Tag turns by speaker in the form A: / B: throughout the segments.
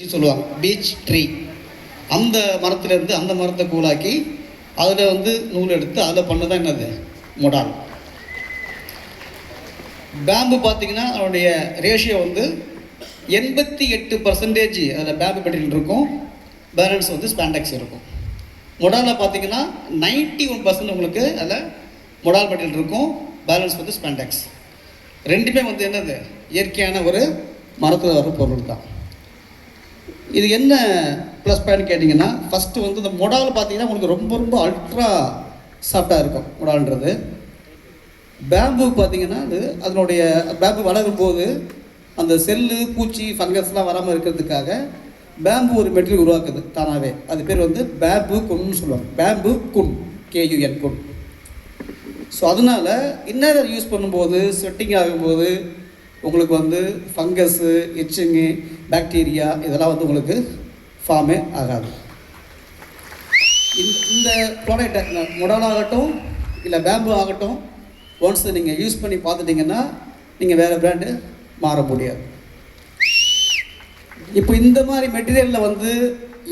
A: சொல்லுவாங்க beach tree. அந்த மரத்துலேருந்து அந்த மரத்தை கூலாக்கி அதில் வந்து நூல் எடுத்து அதில் பண்ணதான் என்னது மொடால். பேம்பு பார்த்தீங்கன்னா அதனுடைய ரேஷியோ வந்து 88% அதில் பேம்பு மெட்டீரியல் இருக்கும், பேலன்ஸ் வந்து ஸ்பாண்டெக்ஸ் இருக்கும். மொடாலில் பார்த்தீங்கன்னா 91% உங்களுக்கு அதில் மொடால் மெட்டீரியல் இருக்கும், பேலன்ஸ் வந்து ஸ்பாண்டெக்ஸ். ரெண்டுமே வந்து என்னது இயற்கையான ஒரு மரத்தில் வர பொருள் தான். இது என்ன ப்ளஸ் பாயிண்ட் கேட்டிங்கன்னா, ஃபஸ்ட்டு வந்து இந்த மொடால் பார்த்தீங்கன்னா உங்களுக்கு ரொம்ப ரொம்ப அல்ட்ரா சாஃப்டாக இருக்கும். மொடால்ன்றது பேம்பு பார்த்தீங்கன்னா அதனுடைய பேம்பு வளரும் போது அந்த செல்லு பூச்சி ஃபங்கஸ்லாம் வராமல் இருக்கிறதுக்காக பேம்பு ஒரு மெட்டீரியல் உருவாக்குது தானாகவே. அது பேர் வந்து பேம்பு குன்னு சொல்லுவாங்க, பேம்பு குன், KUN குன். ஸோ அதனால் இன்னர் யூஸ் பண்ணும்போது ஸ்வெட்டிங் ஆகும்போது உங்களுக்கு வந்து ஃபங்கஸ்ஸு, இச்சிங்கு, பாக்டீரியா இதெல்லாம் வந்து உங்களுக்கு ஃபார்மே ஆகாது. இந்த ப்ராடக்ட் மொடாலாகட்டும் இல்லை பேம்பு ஆகட்டும், ஒன்ஸ் நீங்கள் யூஸ் பண்ணி பார்த்துட்டிங்கன்னா நீங்கள் வேறு பிராண்டு மாற முடியாது. இப்போ இந்த மாதிரி மெட்டீரியலில் வந்து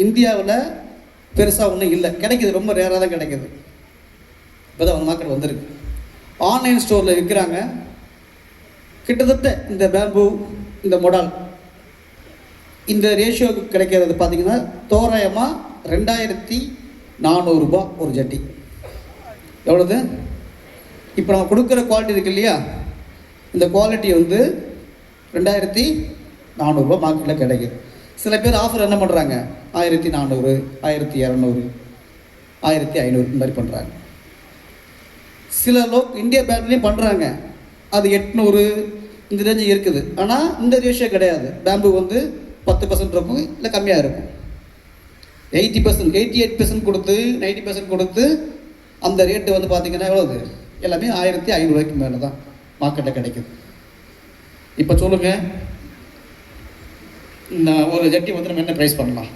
A: இந்தியாவில் பெருசாக ஒன்றும் இல்லை, கிடைக்கிது, ரொம்ப ரேராக தான் கிடைக்கிது. இப்போ தான் மார்க்கெட் வந்திருக்கு, ஆன்லைன் ஸ்டோரில் விற்கிறாங்க. கிட்டத்தட்ட இந்த பேம்பு இந்த மொடால் இந்த ரேஷியோவுக்கு கிடைக்கிறது பார்த்திங்கன்னா தோராயமாக 2400 ரூபா ஒரு ஜட்டி. எவ்வளோது? இப்போ நம்ம கொடுக்குற குவாலிட்டி இருக்குது இல்லையா, இந்த குவாலிட்டி வந்து 2400 ரூபா மார்க்கெட்டில் கிடைக்கிது. சில பேர் ஆஃபர் என்ன பண்ணுறாங்க, 1400, 1200, 1500 இந்த மாதிரி பண்ணுறாங்க. சில இந்தியா பேண்ட்லேயும் பண்ணுறாங்க, அது 800 இந்த ரேஞ்சு இருக்குது. ஆனால் இந்த ரேஷியோ கிடையாது. பேம்பு வந்து 10% இருக்கும், இல்லை கம்மியாக இருக்கும். 80%, 88% கொடுத்து 90% கொடுத்து அந்த ரேட்டு வந்து பார்த்திங்கன்னா எவ்வளோது, எல்லாமே 1500 ரூபாய்க்கு மேலே தான் மார்க்கெட்டில் கிடைக்குது. இப்போ சொல்லுங்கள், ஒரு ஜட்டி வந்து நம்ம என்ன ப்ரைஸ் பண்ணலாம்?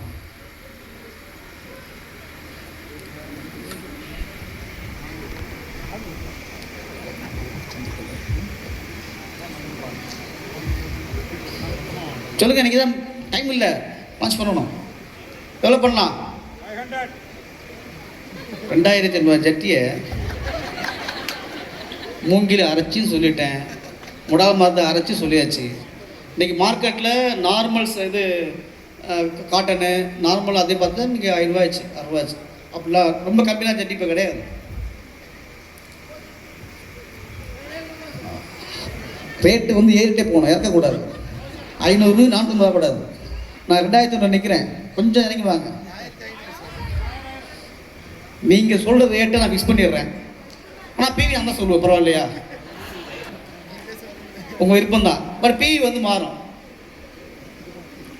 A: சொல்லுங்கள், எனக்கு தான் டைம் இல்லை, லான்ச் பண்ணணும். எவ்வளோ பண்ணலாம்? 2500 ஜட்டியை மூங்கில் அரைச்சி சொல்லிட்டேன், முடால் மரத்தை அரைச்சி சொல்லியாச்சு. இன்றைக்கி மார்க்கெட்டில் நார்மல்ஸ் இது காட்டனு நார்மல் அதே பார்த்தா இன்றைக்கி 500 ஆச்சு, 60 ஆச்சு. அப்படிலாம் ரொம்ப கம்மியாக ஜட்டி இப்போ கிடையாது. ரேட்டு வந்து ஏறிட்டே போகணும், இறக்கக்கூடாது. 500, 400 வரக்கூடாது. நான் 2500 நிற்கிறேன், கொஞ்சம் இறங்கி வாங்க. நீங்கள் சொல்கிற ரேட்டை நான் ஃபிக்ஸ் பண்ணிடுறேன். ஆனால் பிவி நான் தான் சொல்லுவேன், பரவாயில்லையா? உங்கள் விருப்பம் தான். பட் பிவி வந்து மாறும்.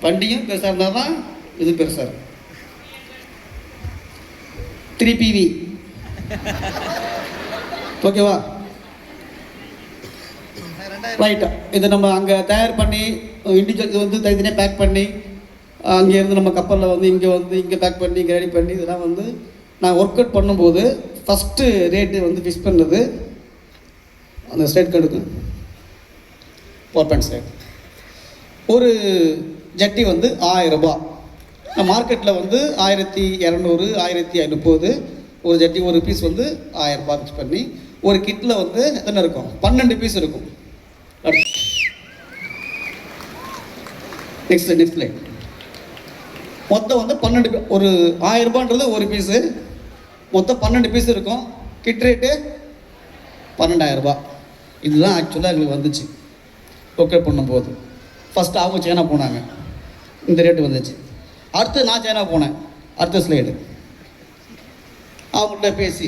A: வண்டியும் பெருசாக இருந்தால் தான் இது பெருசாக இருக்கும். 3 PV ஓகேவா? ரைட்டா. இதை நம்ம அங்கே தயார் பண்ணி இண்டிவிஜுவல் இது வந்து தனித்தனியாக பேக் பண்ணி அங்கேருந்து நம்ம கப்பலில் வந்து இங்கே பேக் பண்ணி இங்கே ரெடி பண்ணி இதெல்லாம் வந்து நான் ஒர்க் அவுட் பண்ணும்போது ஃபஸ்ட்டு ரேட்டு வந்து ஃபிக்ஸ் பண்ணது அந்த ஸ்டேட் கார்டுக்கு பவர் பேண்ட் ஸ்டேட். ஒரு ஜட்டி வந்து 1000 ரூபா. மார்க்கெட்டில் வந்து 1200, 1530 ஒரு ஜட்டி. ஒரு பீஸ் வந்து 1000 ரூபா ஃபிக்ஸ் பண்ணி ஒரு கிட்டில் வந்து எத்தனை இருக்கும்? 12 பீஸ் இருக்கும். நெக்ஸ்ட் லைன் மொத்தம் வந்து 12, ஒரு 1000 ரூபான்றது ஒரு பீஸு, மொத்தம் 12 பீஸ் இருக்கும். கிட் ரேட்டு 12000 ரூபா. இதுதான் ஆக்சுவலாக எங்களுக்கு வந்துச்சு ஓகே பண்ணும்போது. ஃபஸ்ட்டு அவங்க சைனா போனாங்க, இந்த ரேட்டு வந்துச்சு. அடுத்து நான் சைனா போனேன், அடுத்த ஸ்லைடு அவங்கள்ட்ட பேசி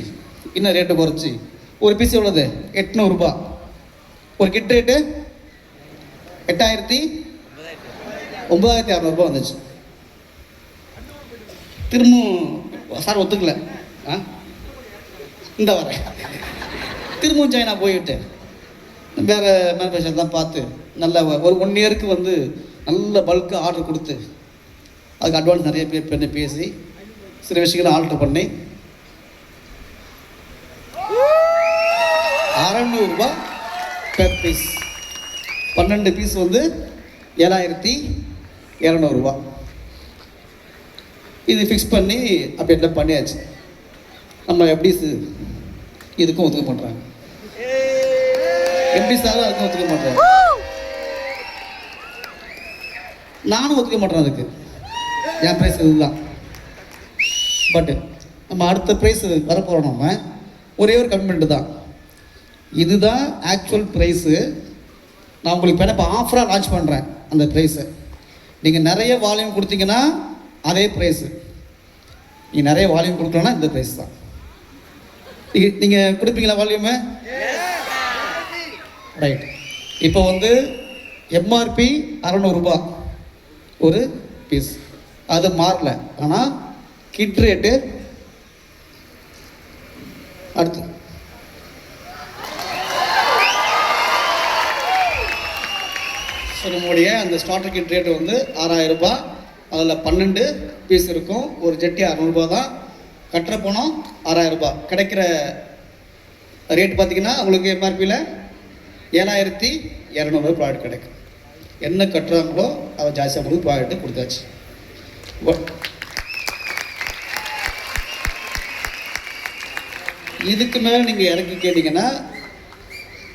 A: இன்னும் ரேட்டு குறைச்சி ஒரு பீஸ் எவ்வளோது? 800 ரூபா. ஒரு கிட் ரேட்டு 9600 ரூபா வந்துச்சு. திரும்பவும் சார் ஒத்துக்கல, இந்த வரேன். திரும்பவும் சைனா போயிட்டு வேறு மேனுஃபேக்சர் தான் பார்த்து நல்ல ஒரு 1 இயருக்கு வந்து நல்ல பல்காக ஆர்டர் கொடுத்து அதுக்கு அட்வான்ஸ் நிறைய பேர் பண்ணி பேசி சில விஷயங்களை ஆல்ட்ரு பண்ணி 600 ரூபா பெர் பீஸ். 12 பீஸ் வந்து 7200 ரூபா. இது ஃபிக்ஸ் பண்ணி அப்டேட்லாம் பண்ணியாச்சு. நம்ம எப்படி இதுக்கும் ஒத்துக்க பண்ணுறாங்க, எப்படி சார் அதுக்கும் ஒத்துக்க மாட்டேறாங்க, நானும் ஒத்துக்க மாட்டேறேன். அதுக்கு என் ப்ரைஸ் இதுதான். பட்டு நம்ம அடுத்த ப்ரைஸ் வரப்போகிறோம். நம்ம ஒரே ஒரு கமிட்மெண்ட்டு தான், இதுதான் ஆக்சுவல் ப்ரைஸு. நான் உங்களுக்கு இப்போ ஆஃபராக லான்ச் பண்ணுறேன். அந்த ப்ரைஸை நீங்கள் நிறைய வால்யூம் கொடுத்தீங்கன்னா அதே ப்ரைஸு, நீங்கள் நிறைய வால்யூம் கொடுக்கலன்னா இந்த ப்ரைஸ் தான். நீங்கள் கொடுப்பீங்களா வால்யூமு? ரைட். இப்போ வந்து எம்ஆர்பி 600 ரூபா ஒரு பீஸ், அது மாறல. ஆனால் கிட் ரேட்டு அடுத்து நம்முடைய அந்த ஸ்டார்டர் கிட் ரேட்டு வந்து 6000 ரூபாய். அதில் 12 பீஸ் இருக்கும். ஒரு ஜெட்டி 600 ரூபா தான். கட்டுற பணம் 6000 ரூபாய். கிடைக்கிற ரேட் பார்த்தீங்கன்னா உங்களுக்கு எம்ஆர்பியில் 7200 ப்ராடக்ட் கிடைக்கும். என்ன கட்டுறாங்களோ அதை ஜாஸ்தியாக உங்களுக்கு ப்ராடக்ட்டு கொடுத்தாச்சு. இதுக்கு மேலே நீங்கள் இறக்கி கேட்டிங்கன்னா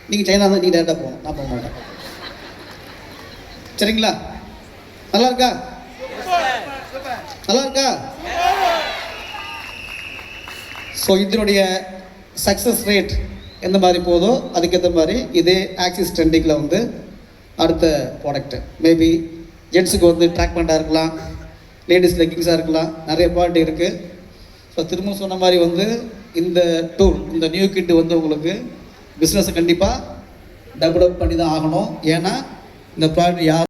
A: நீங்கள் சைனா தான் நீங்கள் டேரெக்டாக போகணும், நான் போக மாட்டேன். சரிங்களா? நல்லா இருக்கா? நல்லா இருக்கா? ஸோ இதனுடைய சக்ஸஸ் ரேட் எந்த மாதிரி போதோ அதுக்கேற்ற மாதிரி இதே ஆக்சிஸ் ட்ரெண்டிங்கில் வந்து அடுத்த ப்ராடக்ட்டு மேபி ஜென்ஸுக்கு வந்து ட்ராக் பேண்ட்டாக இருக்கலாம், லேடிஸ் லெக்கிங்ஸாக இருக்கலாம், நிறைய ப்ராடக்ட் இருக்குது. ஸோ திரும்ப சொன்ன மாதிரி வந்து இந்த டூல், இந்த நியூ கிட்டு வந்து உங்களுக்கு பிஸ்னஸை கண்டிப்பாக டெவலப் பண்ணி தான் ஆகணும். ஏன்னா இந்த ப்ராடக்ட் யார்